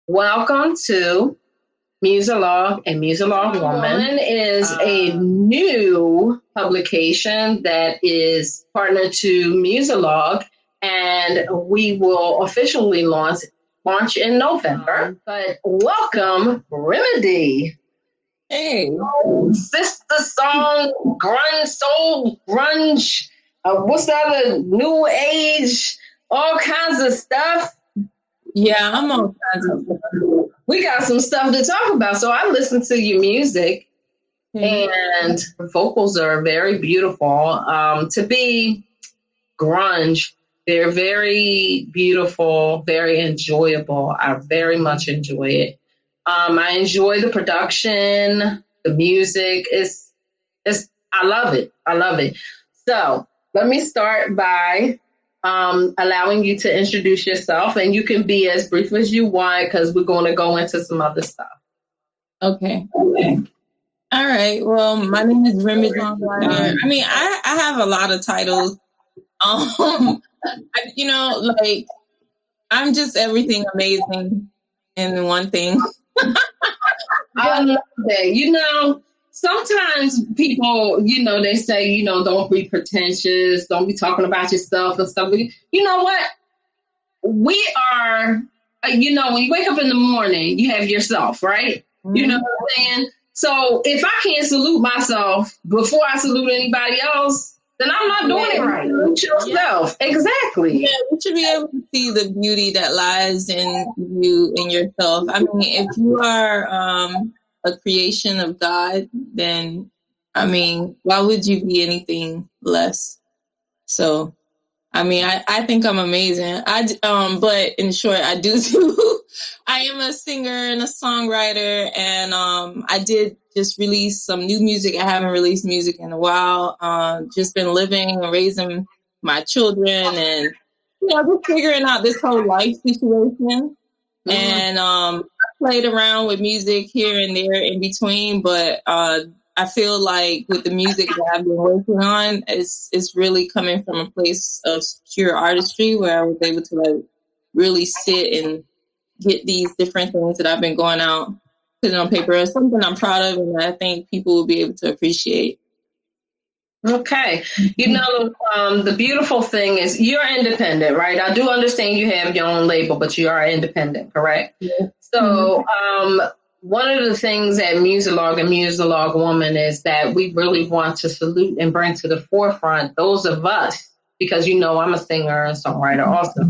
Welcome to Muzilog and Muzilog Woman is a new publication that is partnered to Muzilog, and we will officially launch in November. But welcome, Rimidi. Hey, Sister song, grunge, soul, grunge. What's the other new age? All kinds of stuff. Yeah, I'm all kinds of stuff. We got some stuff to talk about. So I listened to your music, and vocals are very beautiful. To be grunge, they're very beautiful, very enjoyable. I very much enjoy it. I enjoy the production, the music. I love it. I love it. So let me start by allowing you to introduce yourself, and you can be as brief as you want because we're going to go into some other stuff. Okay. All right. Well, my name is Rimidi Norjahan. I mean, I have a lot of titles. I'm just everything amazing in one thing. I love that. Sometimes people, they say, don't be pretentious, don't be talking about yourself and stuff. You know what? We are, when you wake up in the morning, you have yourself, right? Mm-hmm. You know what I'm saying? So if I can't salute myself before I salute anybody else, then I'm not doing it right. Salute yourself. Yeah. Exactly. Yeah, you should be able to see the beauty that lies in you, in yourself. I mean, if you are a creation of God, then, I mean, why would you be anything less? So, I mean, I think I'm amazing. But in short, I am a singer and a songwriter, and I did just release some new music. I haven't released music in a while. Just been living and raising my children, and just figuring out this whole life situation. Mm-hmm. And I played around with music here and there in between, but I feel like with the music that I've been working on, it's really coming from a place of pure artistry where I was able to really sit and get these different things that I've been going out, put it on paper. It's something I'm proud of, and I think people will be able to appreciate. Okay. The beautiful thing is you're independent, right? I do understand you have your own label, but you are independent, correct? Yeah. So one of the things at Muzilog and Muzilog Woman is that we really want to salute and bring to the forefront those of us, because, I'm a singer and songwriter also.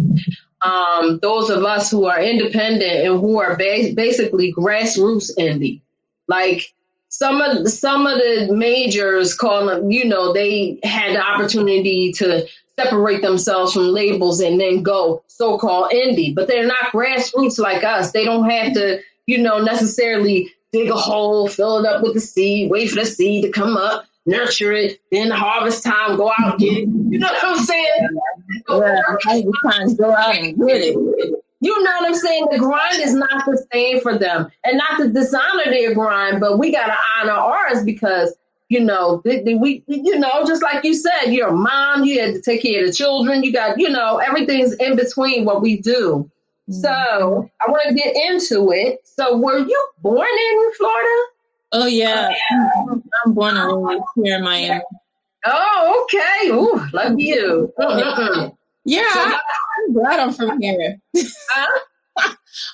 Those of us who are independent and who are basically grassroots indie. Like some of the majors call them, they had the opportunity to separate themselves from labels and then go so-called indie, but they're not grassroots like us. They don't have to, necessarily dig a hole, fill it up with the seed, wait for the seed to come up, nurture it, then harvest time, go out and get it. You know what I'm saying? Yeah, I was trying to go out and get it. You know what I'm saying? The grind is not the same for them, and not to dishonor their grind, but we got to honor ours because, we just like you said, you're a mom, you had to take care of the children, you got, everything's in between what we do. Mm-hmm. So I want to get into it. So were you born in Florida? Oh, yeah. I'm born and raised here in Miami. Oh, okay. Ooh, lucky you. Yeah, I'm glad I'm from here.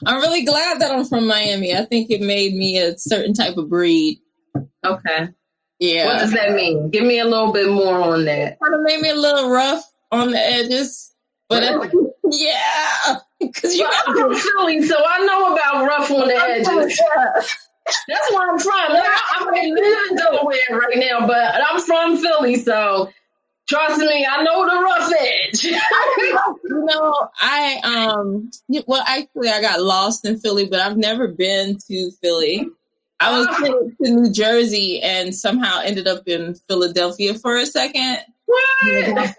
I'm really glad that I'm from Miami. I think it made me a certain type of breed. Okay. Yeah. What does that mean? Give me a little bit more on that. Kind of made me a little rough on the edges. But really? Yeah. I'm from Philly, so I know about rough on the edges. That's where I'm from. I'm in Delaware right now, but I'm from Philly, so trust me, I know the rough edge. Actually, I got lost in Philly, but I've never been to Philly. I was sent to New Jersey and somehow ended up in Philadelphia for a second. What? Yeah,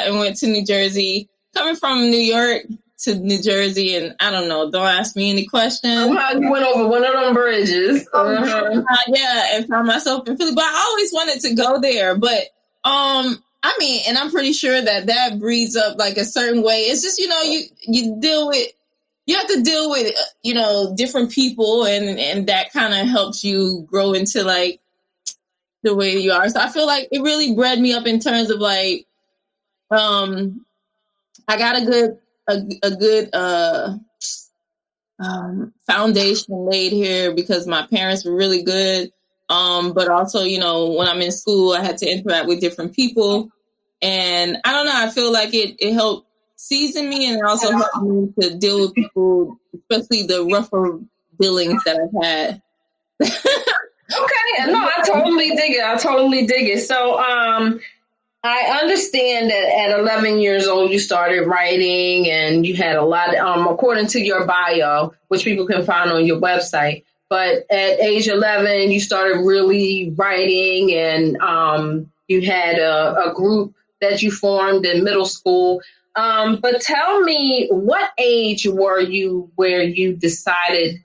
and went to New Jersey. Coming from New York to New Jersey, and I don't know, don't ask me any questions. Somehow you went over one of them bridges. Yeah, and found myself in Philly, but I always wanted to go there. But and I'm pretty sure that breeds up like a certain way. It's just, you deal with you have to deal with, different people, and that kind of helps you grow into like the way you are. So I feel like it really bred me up in terms of like, I got a good foundation laid here because my parents were really good. But also, when I'm in school, I had to interact with different people. And I don't know, I feel like it helped season me, and it also helped me to deal with people, especially the rougher dealings that I've had. Okay, no, I totally dig it. So, I understand that at 11 years old, you started writing and you had a lot, according to your bio, which people can find on your website. But at age 11, you started really writing, and you had a group that you formed in middle school. But tell me, what age were you where you decided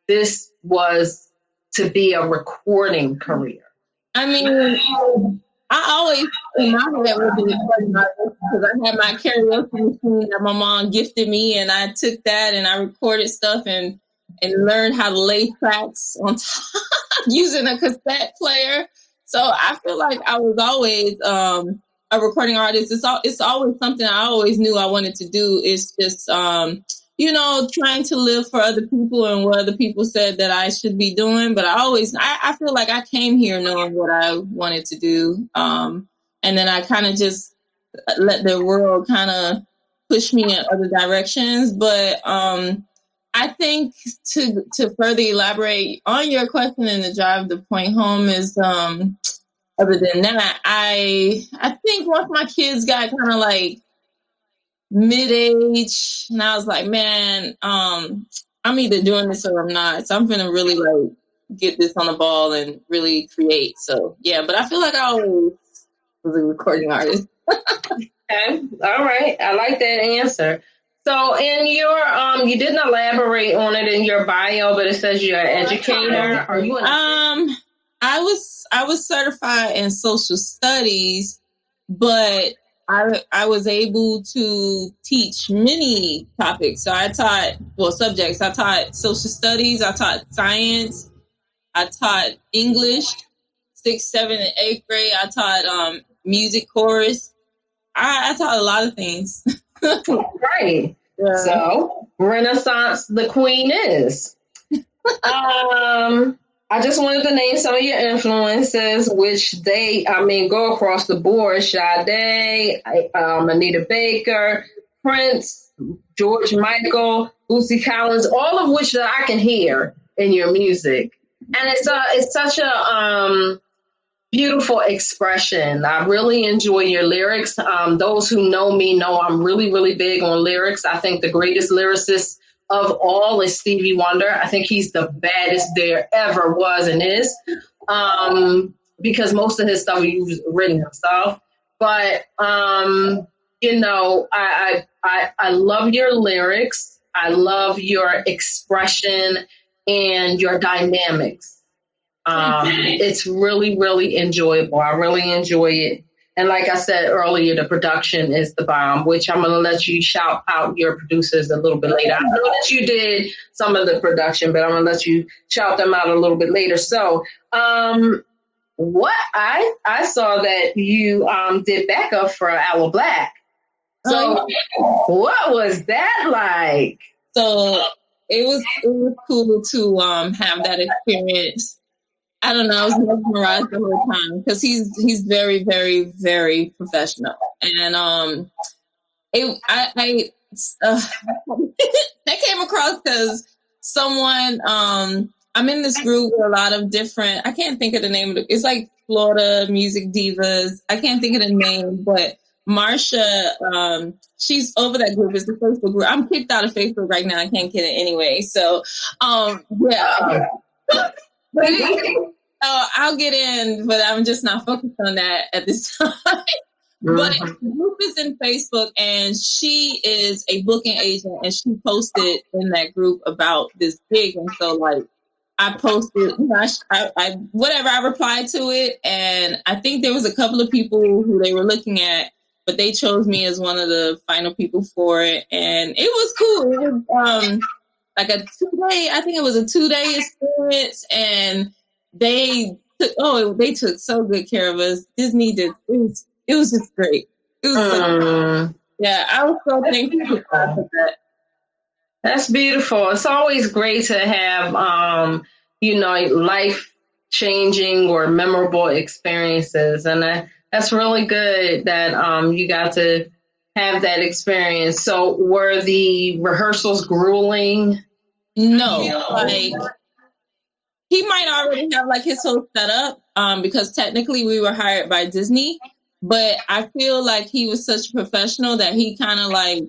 this was to be a recording career? I mean, I always, in my head, was a recording artist because I had my karaoke machine that my mom gifted me, and I took that and I recorded stuff and learned how to lay tracks on top using a cassette player. So I feel like I was always a recording artist. It's always something I always knew I wanted to do. It's just trying to live for other people and what other people said that I should be doing. But I feel like I came here knowing what I wanted to do. And then I kind of just let the world kind of push me in other directions. But I think to further elaborate on your question and to drive the point home is, other than that, I think once my kids got kind of like mid-age, and I was like, man, I'm either doing this or I'm not. So I'm gonna really like get this on the ball and really create. So yeah, but I feel like I always was a recording artist. Okay, all right, I like that answer. So in your you didn't elaborate on it in your bio, but it says you're an educator. Are you I was certified in social studies, but I was able to teach many topics. So I taught, subjects. I taught social studies. I taught science. I taught English, 6th, 7th, and 8th grade. I taught music, chorus. I taught a lot of things. Right. Yeah. So Renaissance the queen is. I just wanted to name some of your influences, which go across the board. Sade, Anita Baker, Prince, George Michael, Bootsy Collins, all of which that I can hear in your music. And it's such a beautiful expression. I really enjoy your lyrics. Those who know me know I'm really, really big on lyrics. I think the greatest lyricist of all is Stevie Wonder. I think he's the baddest there ever was and is, because most of his stuff he's written himself. But I love your lyrics. I love your expression and your dynamics. It's really, really enjoyable. I really enjoy it. And like I said earlier, the production is the bomb, which I'm going to let you shout out your producers a little bit later. I know that you did some of the production, but I'm going to let you shout them out a little bit later. So what I saw that you did backup for Our Black. So what was that like? So it was cool to have that experience. I don't know. I was mesmerized the whole time because he's very, very, very professional, and that came across because someone I'm in this group with a lot of different. I can't think of the name of it. It's like Florida Music Divas. I can't think of the name, but Marsha, she's over that group. It's the Facebook group. I'm kicked out of Facebook right now. I can't get it anyway. So yeah. I'll get in, but I'm just not focused on that at this time. Mm-hmm. But the group is in Facebook, and she is a booking agent, and she posted in that group about this gig. And so, like, I posted, I replied to it, and I think there was a couple of people who they were looking at, but they chose me as one of the final people for it, and it was cool. It was like a 2-day, I think it was a 2-day experience, and they took so good care of us. Disney did. It was just great. It was so, yeah, I was so thankful for that. That's beautiful. It's always great to have, life changing or memorable experiences. And that's really good that you got to have that experience. So were the rehearsals grueling? No, like he might already have like his whole setup because technically we were hired by Disney, but I feel like he was such a professional that he kind of like,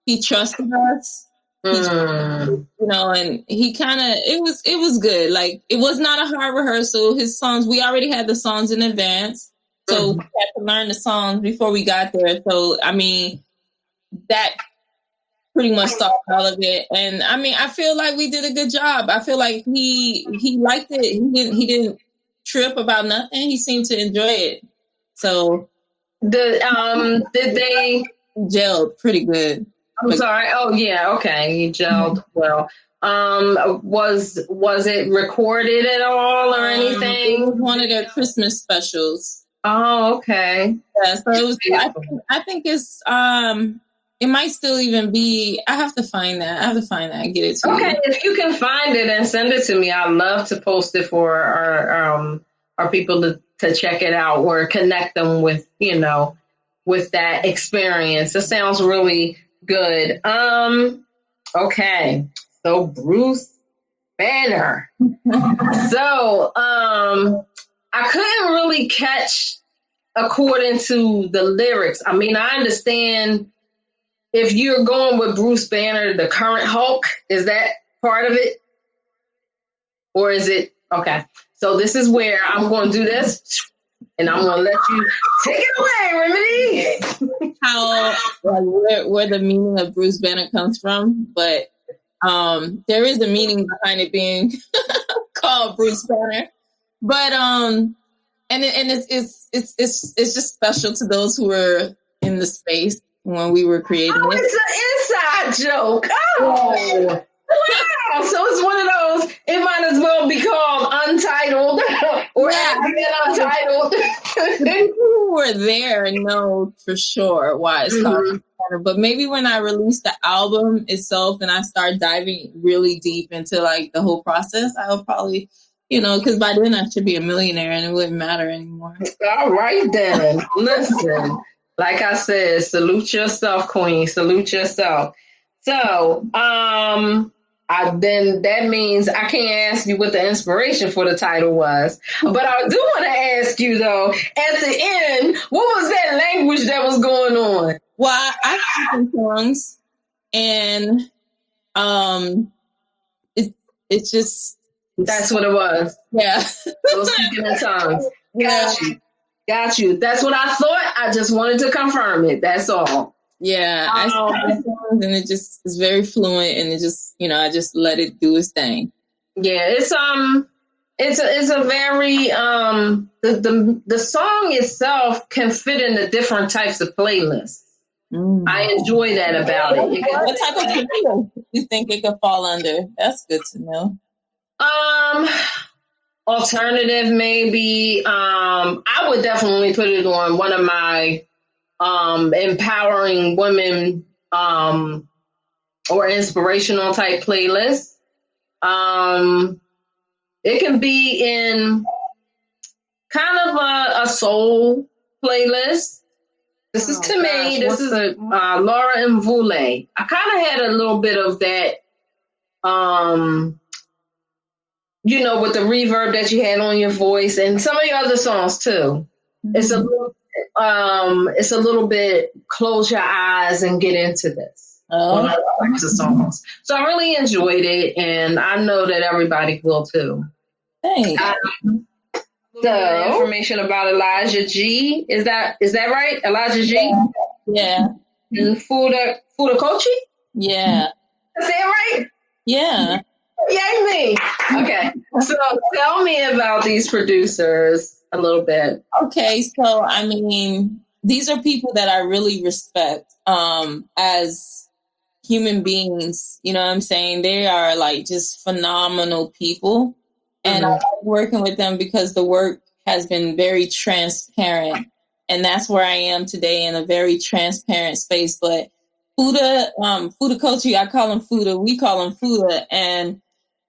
he trusted us. And he kind of, it was good. Like, it was not a hard rehearsal. His songs, we already had the songs in advance, so we had to learn the songs before we got there. So I mean, that pretty much stopped all of it. And I mean, I feel like we did a good job. I feel like he liked it. He didn't trip about nothing. He seemed to enjoy it. So did they gelled pretty good? I'm sorry. Oh yeah, okay. You gelled well. Was it recorded at all or anything? It was one of their Christmas specials. Oh, okay. Yeah, so it was, I think it's it might still even be. I have to find that. And get it to you. Okay, if you can find it and send it to me, I'd love to post it for our people to check it out or connect them with with that experience. It sounds really good. Okay. So Bruce Banner. So I couldn't really catch according to the lyrics. I mean, I understand if you're going with Bruce Banner, the current Hulk, is that part of it? Or is it okay? So this is where I'm going to do this. And I'm going to let you take it away, Rimidi. How, where the meaning of Bruce Banner comes from, but there is a meaning behind it being called Bruce Banner. But and it's just special to those who were in the space when we were creating it. It's an inside joke. Oh. Wow, so it's one of those, it might as well be called Untitled or Untitled. The people who were there know for sure why it's called Banner. But maybe when I release the album itself and I start diving really deep into like the whole process, I'll probably, because by then I should be a millionaire and it wouldn't matter anymore. All right then. Listen, like I said, salute yourself, Queen. Salute yourself. So, then that means I can't ask you what the inspiration for the title was. But I do want to ask you, though, at the end, what was that language that was going on? Well, I speak in tongues, and it's just... That's what it was. Yeah. I was speaking in tongues. Got you. That's what I thought. I just wanted to confirm it. That's all. Yeah, I speak in tongues, and it just is very fluent, and it just, I just let it do its thing. Yeah, it's a very the song itself can fit into different types of playlists. I enjoy that about it. What type of playlist do you think it could fall under? That's good to know. Alternative maybe. I would definitely put it on one of my empowering women or inspirational type playlists. It can be in kind of a soul playlist. This is to me. This is a Laura Mvule. I kind of had a little bit of that, with the reverb that you had on your voice, and some of your other songs too. It's a little bit close your eyes and get into this. Types of songs. So I really enjoyed it, and I know that everybody will too. Thanks. So information about Elijah G. Is that right? Elijah G. Yeah. And Fudakochi? Yeah. Is that right? Yeah. Yay me. Okay. So tell me about these producers a little bit. Okay. So, I mean, these are people that I really respect as human beings. You know what I'm saying? They are like just phenomenal people. And I like working with them because the work has been very transparent. And that's where I am today, in a very transparent space. But Fuda Kochi, I call him Fuda. We call him Fuda. And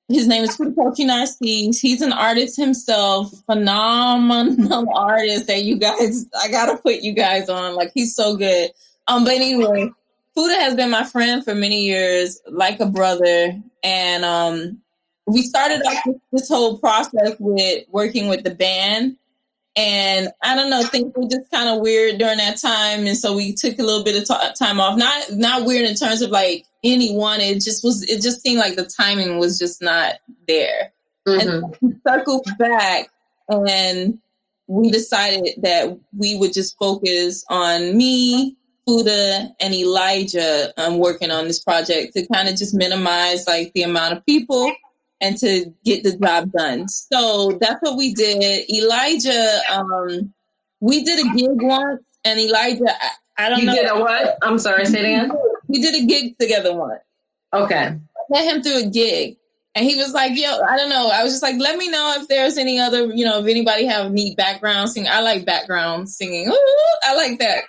his name is Fuda Kochi Narcisse. He's an artist himself, phenomenal artist that you guys, I got to put you guys on. Like, he's so good. But anyway, Fuda has been my friend for many years, like a brother. And we started off this whole process with working with the band. And I don't know, things were just kind of weird during that time. And so we took a little bit of time off. Not weird in terms of like anyone. It just seemed like the timing was just not there. And so we circled back and we decided that we would just focus on me, Fuda, and Elijah working on this project to kind of just minimize like the amount of people and to get the job done. So that's what we did. Elijah, we did a gig once, and Elijah, I don't know. You did a what? I'm sorry, say it again. We did a gig together once. Okay. I met him through a gig, and he was like, yo, I don't know. I was just like, let me know if there's any other, if anybody need background singing. I like background singing. Ooh, I like that.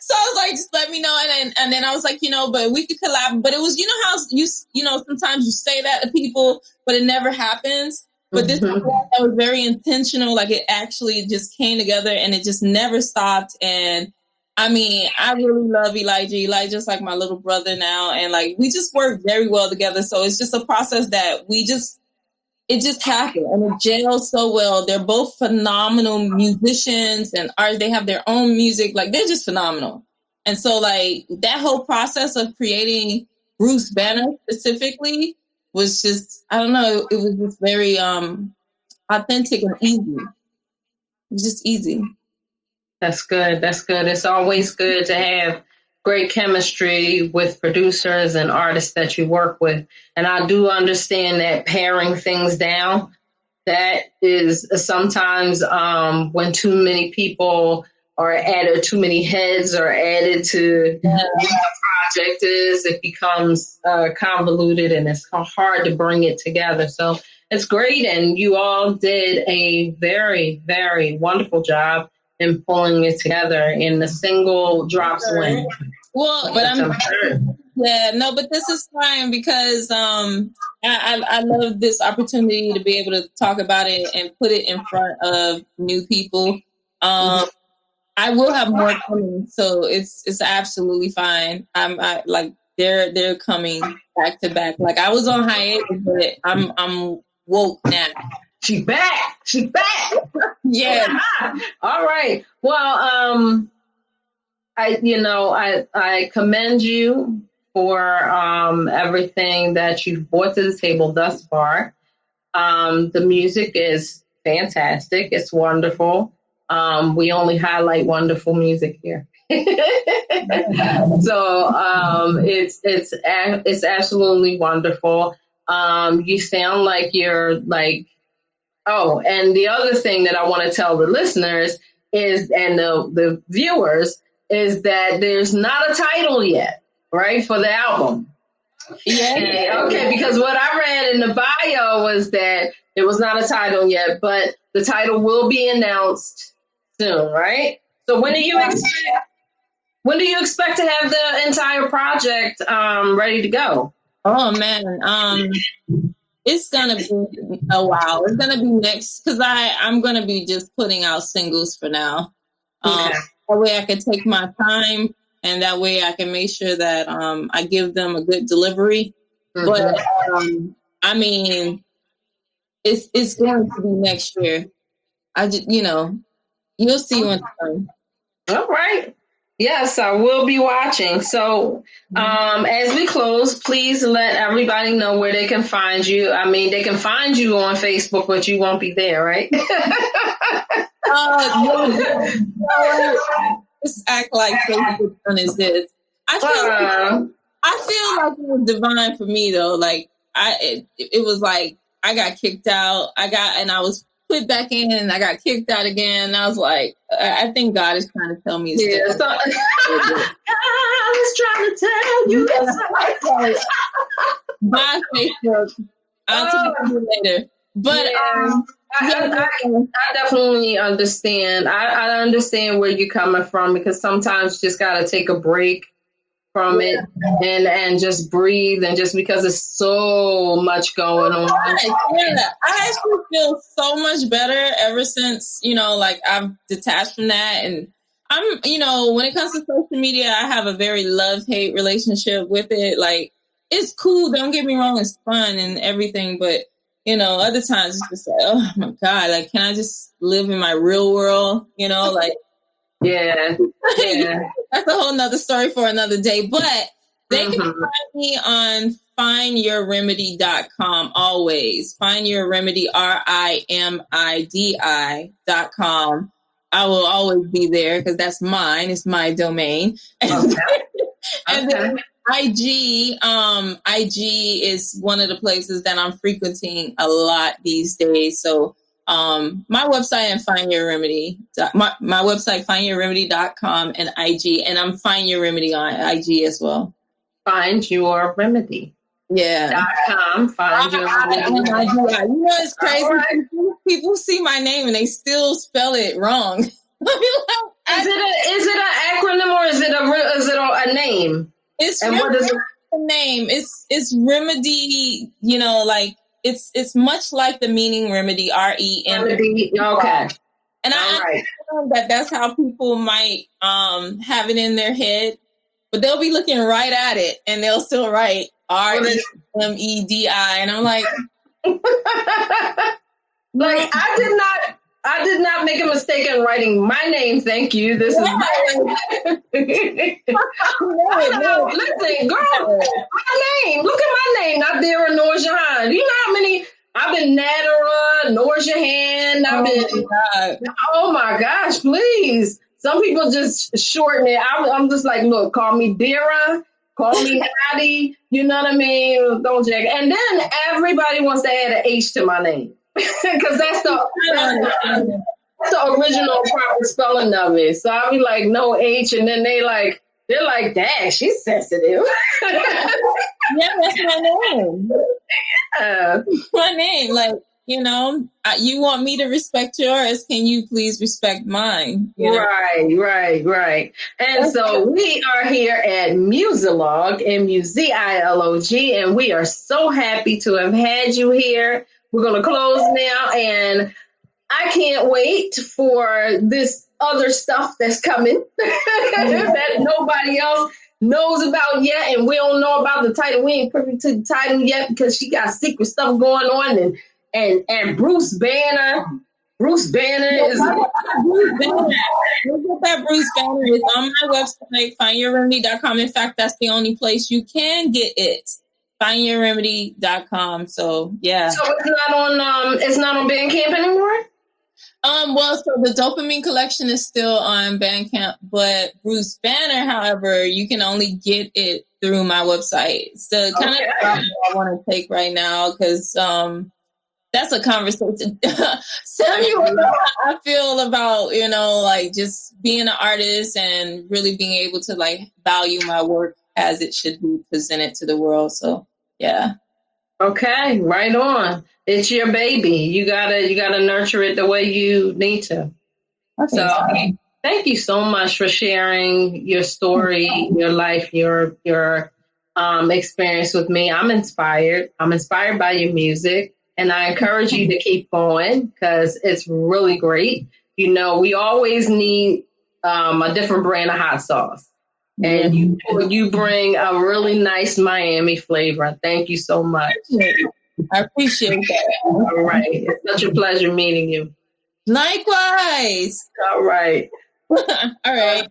So I was like, just let me know. And then I was like, but we could collab. But it was, how sometimes you say that to people, but it never happens. But this that was very intentional. Like, it actually just came together and it just never stopped. And I mean, I really love Elijah. Elijah's like my little brother now. And like, we just work very well together. So it's just a process that it just happened, and it gelled so well. They're both phenomenal musicians and they have their own music. Like, they're just phenomenal. And so like that whole process of creating Bruce Banner specifically was just, I don't know, it was just very authentic and easy. It was just easy. That's good. That's good. It's always good to have great chemistry with producers and artists that you work with. And I do understand that paring things down, that is sometimes when too many people are added, too many heads are added to what the project is, it becomes convoluted and it's hard to bring it together. So it's great. And you all did a very, very wonderful job in pulling it together in the single drops win. Well, but this is fine because I love this opportunity to be able to talk about it and put it in front of new people. I will have more coming, so it's absolutely fine. They're coming back to back. Like, I was on hiatus, but I'm woke now. She's back. Yeah. All right. Well, I commend you for everything that you've brought to the table thus far. The music is fantastic. It's wonderful. We only highlight wonderful music here. So it's absolutely wonderful. You sound like you're like, oh, and the other thing that I want to tell the listeners is, and the viewers, is that there's not a title yet, right, for the album. Yeah. Okay, because what I read in the bio was that it was not a title yet, but the title will be announced soon, right? So when do you expect to have the entire project ready to go? Oh man, it's gonna be a while. It's gonna be next, because I'm gonna be just putting out singles for now. Okay. That way I can take my time, and that way I can make sure that I give them a good delivery. But I mean, it's going to be next year. I just, you'll see when it's done. All right. Yes, I will be watching. So as we close, please let everybody know where they can find you. I mean, they can find you on Facebook, but you won't be there, right? Just act like Facebook is this. I feel like it was divine for me though. Like it was like I got kicked out. I was put back in and I got kicked out again. And I was like, I think God is trying to tell me. Yeah, so, I was trying to tell you. Bye, Facebook. I'll talk to you later. But I definitely understand. I understand where you're coming from, because sometimes you just got to take a break from it and just breathe, and just because there's so much going on. Yeah, I actually feel so much better ever since, like I've detached from that. And I'm, when it comes to social media, I have a very love-hate relationship with it. Like, it's cool, don't get me wrong, it's fun and everything, but other times it's just like, oh my God, like, can I just live in my real world? Like, yeah. That's a whole nother story for another day. But they can find me on findyourremedy.com always. Findyourremedy, RIMIDI.com. I will always be there because that's mine. It's my domain. And then IG is one of the places that I'm frequenting a lot these days. So my website and Find Your Remedy, my website, findyourremedy.com, and IG, and I'm Find Your Remedy on IG as well. Find Your Remedy. Yeah. .com. Find Your Remedy. It's crazy. Right. People see my name and they still spell it wrong. Is it an acronym, or is it a name? It's a name. It's Remedy. Like it's much like the meaning remedy. REMedy. Okay. And I know that's how people might have it in their head, but they'll be looking right at it and they'll still write REMEDI, and I'm like, like I did not make a mistake in writing my name. Thank you. This is my name. Listen, girl, my name. Look at my name. Nadira Norjahan. You know how many? I've been Nadira Norjahan. Oh my gosh, please. Some people just shorten it. I'm just like, look, call me Dira, call me Natty. You know what I mean? Don't jack. And then everybody wants to add an H to my name. Because that's the original proper spelling of it. So I'll be like, no H, and then they're like, dang, she's sensitive. Yeah, that's my name. My name, like, you want me to respect yours, can you please respect mine? Right. And so we are here at Muzilog, Muzilog, and we are so happy to have had you here. We're going to close now, and I can't wait for this other stuff that's coming that nobody else knows about yet, and we don't know about the title. We ain't privy to the title yet because she got secret stuff going on, and Bruce Banner. Bruce Banner is that Bruce Banner is on my website, findyourremedy.com. In fact, that's the only place you can get it. Findyourremedy.com. So yeah. So it's not on Bandcamp anymore? Well, so the Dopamine Collection is still on Bandcamp, but Bruce Banner, however, you can only get it through my website. It's the kind of I want to take right now, because that's a conversation. Samuel, I feel about, like just being an artist and really being able to like value my work as it should be presented to the world. So yeah. Okay, right on. It's your baby. You gotta nurture it the way you need to. So thank you so much for sharing your story, your life, your experience with me. I'm inspired. I'm inspired by your music, and I encourage you to keep going because it's really great. We always need a different brand of hot sauce. And you bring a really nice Miami flavor. Thank you so much. I appreciate that. All right. It's such a pleasure meeting you. Likewise. All right. All right.